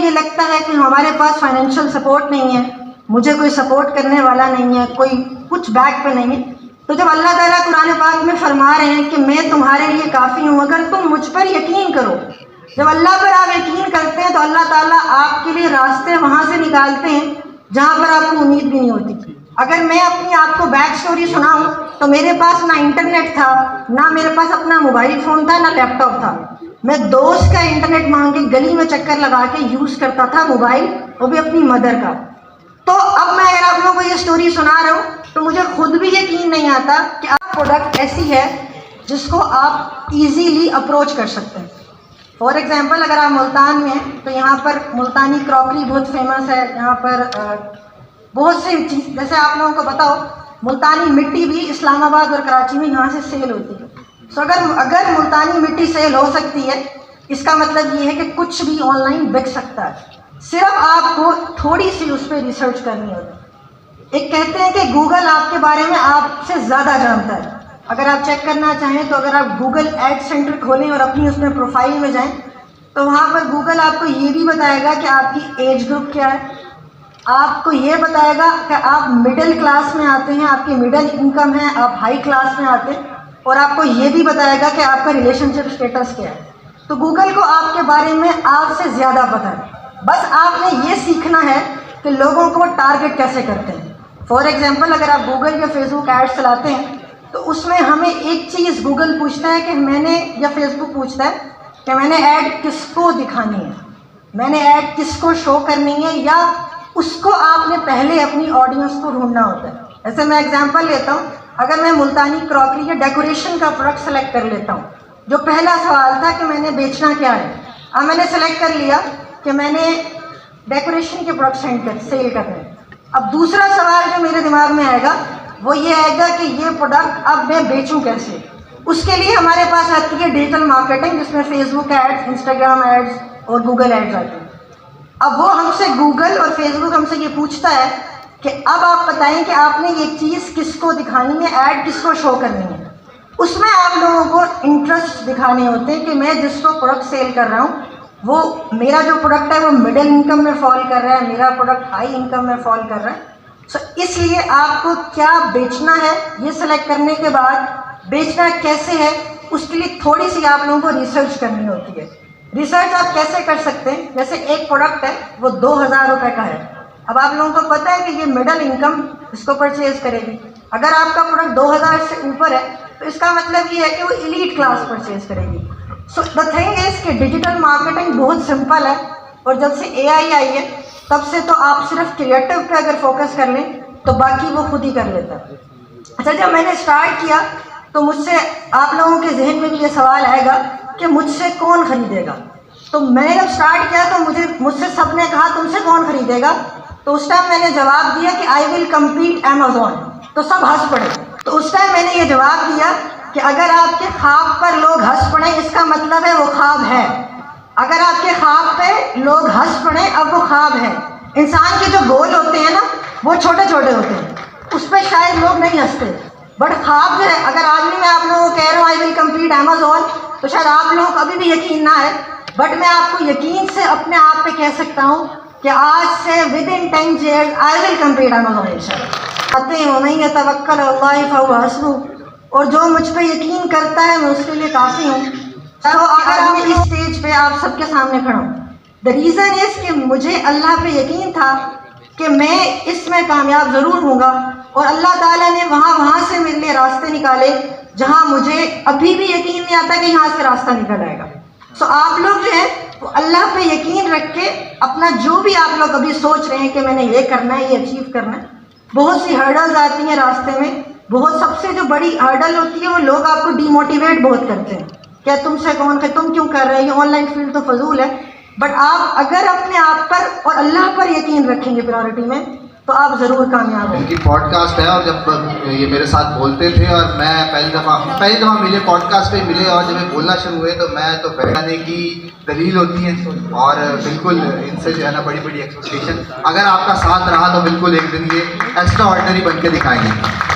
یہ لگتا ہے کہ ہمارے پاس فائنینشیل سپورٹ نہیں ہے, مجھے کوئی سپورٹ کرنے والا نہیں ہے, کوئی کچھ بیک پہ نہیں ہے, تو جب اللہ تعالیٰ قرآن پاک میں فرما رہے ہیں کہ میں تمہارے لیے کافی ہوں, اگر تم مجھ پر یقین کرو, جب اللہ پر آپ یقین کرتے ہیں تو اللہ تعالیٰ آپ کے لیے راستے وہاں سے نکالتے ہیں جہاں پر آپ کو امید بھی نہیں ہوتی. اگر میں اپنی آپ کو بیک سٹوری سناؤں تو میرے پاس نہ انٹرنیٹ تھا, نہ میرے پاس اپنا موبائل فون تھا, نہ لیپ ٹاپ تھا. میں دوست کا انٹرنیٹ مانگ کے گلی میں چکر لگا کے یوز کرتا تھا موبائل, وہ بھی اپنی مدر کا. تو اب میں اگر آپ لوگوں کو یہ سٹوری سنا رہا ہوں تو مجھے خود بھی یقین نہیں آتا کہ آپ پروڈکٹ ایسی ہے جس کو آپ ایزیلی اپروچ کر سکتے ہیں. فار ایگزامپل اگر آپ ملتان میں ہیں تو یہاں پر ملتانی کراکری بہت فیمس ہے. یہاں پر بہت سی چیز, جیسے آپ لوگوں کو بتاؤ ملتانی مٹی بھی اسلام آباد اور کراچی میں یہاں سے سیل ہوتی ہے. سو اگر ملتانی مٹی سیل ہو سکتی ہے, اس کا مطلب یہ ہے کہ کچھ بھی آن لائن بک سکتا ہے, صرف آپ کو تھوڑی سی اس پہ ریسرچ کرنی ہوتی ہے. ایک کہتے ہیں کہ گوگل آپ کے بارے میں آپ سے زیادہ جانتا ہے. اگر آپ چیک کرنا چاہیں تو اگر آپ گوگل ایڈ سینٹر کھولیں اور اپنی اس میں پروفائل میں جائیں تو وہاں پر گوگل آپ کو یہ بھی بتائے گا کہ آپ کی ایج گروپ کیا ہے, آپ کو یہ بتائے گا کہ آپ مڈل کلاس میں آتے ہیں, آپ کی مڈل انکم ہے, آپ ہائی کلاس میں آتے ہیں, اور آپ کو یہ بھی بتائے گا کہ آپ کا ریلیشن شپ اسٹیٹس کیا ہے. تو گوگل کو آپ کے بارے میں آپ سے زیادہ پتہ ہے, بس آپ نے یہ سیکھنا ہے کہ لوگوں کو ٹارگٹ کیسے کرتے ہیں. فار ایگزامپل اگر آپ گوگل یا فیس بک ایڈ چلاتے ہیں تو اس میں ہمیں ایک چیز گوگل پوچھتا ہے کہ میں نے, یا فیس بک پوچھتا ہے کہ میں نے ایڈ کس کو دکھانی ہے, میں نے ایڈ کس کو شو کرنی ہے, یا اس کو آپ نے پہلے اپنی آڈینس کو ڈھونڈنا ہوتا ہے. ایسے میں ایگزامپل لیتا ہوں, اگر میں ملتانی کراکری یا ڈیکوریشن کا پروڈکٹ سلیکٹ کر لیتا ہوں, جو پہلا سوال تھا کہ میں نے بیچنا کیا ہے, اب میں نے سلیکٹ کر لیا کہ میں نے ڈیکوریشن کے پروڈکٹ سیل کرنے ہیں. اب دوسرا سوال جو میرے دماغ میں آئے گا وہ یہ آئے گا کہ یہ پروڈکٹ اب میں بیچوں کیسے. اس کے لیے ہمارے پاس آتی ہے ڈیجیٹل مارکیٹنگ, جس میں فیس بک ایڈز, انسٹاگرام ایڈز اور گوگل ایڈز آتی ہیں. اب وہ ہم سے, گوگل اور فیس بک ہم سے یہ پوچھتا ہے کہ اب آپ بتائیں کہ آپ نے یہ چیز کس کو دکھانی ہے, ایڈ کس کو شو کرنی ہے. اس میں آپ لوگوں کو انٹرسٹ دکھانے ہوتے ہیں کہ میں جس کو پروڈکٹ سیل کر رہا ہوں وہ میرا جو پروڈکٹ ہے وہ مڈل انکم میں فال کر رہا ہے, میرا پروڈکٹ ہائی انکم میں فال کر رہا ہے. سو اس لیے آپ کو کیا بیچنا ہے یہ سلیکٹ کرنے کے بعد بیچنا کیسے ہے اس کے لیے تھوڑی سی آپ لوگوں کو ریسرچ کرنی ہوتی ہے. ریسرچ آپ کیسے کر سکتے ہیں, جیسے ایک پروڈکٹ ہے وہ 2000 روپے کا ہے. اب آپ لوگوں کو پتہ ہے کہ یہ مڈل انکم اس کو پرچیز کرے گی. اگر آپ کا پروڈکٹ 2000 سے اوپر ہے تو اس کا مطلب یہ ہے کہ وہ ایلیٹ کلاس پرچیز کرے گی. سو دا تھنگ از کہ ڈیجیٹل مارکیٹنگ بہت سمپل ہے, اور جب سے اے آئی آئی ہے تب سے تو آپ صرف کریٹو پہ اگر فوکس کر لیں تو باقی وہ خود ہی کر لیتا ہے. اچھا, جب میں نے اسٹارٹ کیا تو مجھ سے آپ لوگوں کے ذہن میں بھی یہ سوال آئے گا کہ مجھ سے کون خریدے گا. تو میں نے جب اسٹارٹ کیا تو مجھ سے سب نے کہا تم سے کون خریدے گا, تو اس ٹائم میں نے جواب دیا کہ آئی ول کمپیٹ Amazon. تو سب ہنس پڑے. تو اس ٹائم میں نے یہ جواب دیا کہ اگر آپ کے خواب پر لوگ ہنس پڑیں اس کا مطلب ہے وہ خواب ہے. اگر آپ کے خواب پہ لوگ ہنس پڑیں اب وہ خواب ہے. انسان کے جو گول ہوتے ہیں نا وہ چھوٹے چھوٹے ہوتے ہیں, اس پہ شاید لوگ نہیں ہنستے, بٹ خواب جو ہے, اگر آج بھی میں آپ لوگوں کو کہہ رہا ہوں آئی ول کمپیٹ Amazon تو شاید آپ لوگوں کو ابھی بھی یقین نہ ہے, بٹ میں آپ کو یقین سے اپنے آپ پہ کہہ سکتا ہوں کہ آج سے ودن 10 years آئی ول کمپیٹ Amazon انشاءاللہ. وَمَن يَتَوَكَّلْ عَلَى اللَّهِ فَهُوَ حَسْبُهُ, اور جو مجھ پہ یقین کرتا ہے میں اس کے لیے کافی ہوں. تو اگر آپ اس اسٹیج پہ آپ سب کے سامنے کھڑا ہوں, دا ریزن از کہ مجھے اللہ پہ یقین تھا کہ میں اس میں کامیاب ضرور ہوں گا, اور اللہ تعالیٰ نے وہاں سے میرے لیے راستے نکالے جہاں مجھے ابھی بھی یقین نہیں آتا کہ یہاں سے راستہ نکل آئے گا. سو آپ لوگ جو ہے وہ اللہ پہ یقین رکھ کے اپنا جو بھی آپ لوگ ابھی سوچ رہے ہیں کہ میں نے یہ کرنا ہے, یہ اچیو کرنا ہے, بہت سی ہرڈلز آتی ہیں راستے میں. بہت سب سے جو بڑی ہرڈل ہوتی ہے وہ لوگ آپ کو ڈی موٹیویٹ بہت کرتے ہیں, کیا تم سے کون, کہ تم کیوں کر رہے, یہ آن لائن فیلڈ تو فضول ہے. بٹ آپ اگر اپنے آپ پر اور اللہ پر یقین رکھیں گے پرائورٹی میں تو آپ ضرور کامیاب ہیں. ان کی پوڈ کاسٹ ہے, اور جب یہ میرے ساتھ بولتے تھے اور میں پہلی دفعہ ملے, پوڈ کاسٹ پہ ملے, اور جب یہ بولنا شروع ہوئے تو میں تو بیٹھنے کی دلیل ہوتی ہے, اور بالکل ان سے جو ہے نا بڑی بڑی ایکسپیکٹیشن. اگر آپ کا ساتھ رہا تو بالکل ایک دن یہ ایکسٹرا آرڈنری بن کے دکھائیں گے.